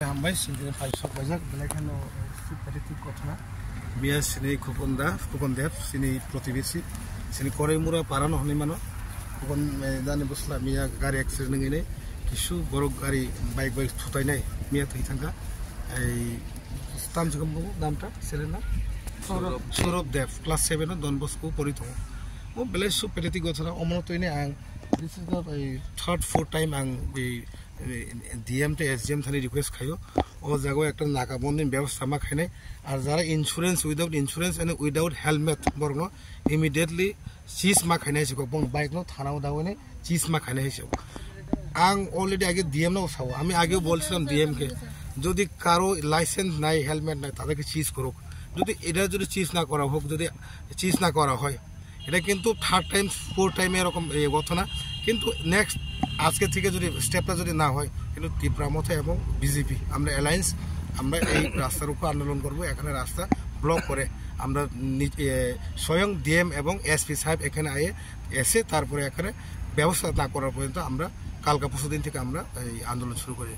हामबाय सिंजों फाइसक बायजाक बेलायखानो सुपारिटिक घटना मिया सिनि खुपनदेव सिनि प्रतिबेशी सिनि करेमुरा पारानो हनि मानो खुपन दानि बसला मिया गारि एक्सिडेन्ट नङैने किसु बरक गारि बाइक थुथायनाय मिया थैथांगा এই স্থান জগম নামটা ছেলেনা সৌরভ দেব ক্লাস 7 এ ডন বস্কো পড়ি থ ও বেলে সুপারিটিক ঘটনা অমনতইনে আং this is the third fourth time আং ডিএম তে এসডিএম থানি রিকোয়েস্ট খাইও ও জায়গা একটা নাকাবন্দির ব্যবস্থা মা খাইনাই আর যারা insurance without insurance and without helmet বরং ইমিডিয়েটলি চিজ মা খাইনাই সিকো বং বাইক নো থানাও দাওনে চিজ মা খাইনাই সিকো আং অলরেডি আগে ডিএম নো সাও আমি আগেও বলছিলাম ডিএম কে যদি কারো লাইসেন্স নাই হেলমেট নাই তাদেরকে চিজ করুক যদি এটা যদি চিজ না করা হোক যদি চিজ না করা হয় এটা কিন্তু থার্ড টাইম ফোর্থ টাইম এরকম ঘটনা কিন্তু নেক্সট আজকে থেকে যদি স্টেপটা যদি না হয় কিন্তু তীব্রামথা এবং বিজেপি আমরা অ্যালায়েন্স আমরা এই রাস্তার উপর আন্দোলন করব এখানে রাস্তা ব্লক করে আমরা স্বয়ং ডিএম এবং এসপি সাহেব এখানে এসে তারপরে এখানে ব্যবস্থা না করার পর্যন্ত আমরা কালকা পরশু দিন থেকে আমরা এই আন্দোলন শুরু করি।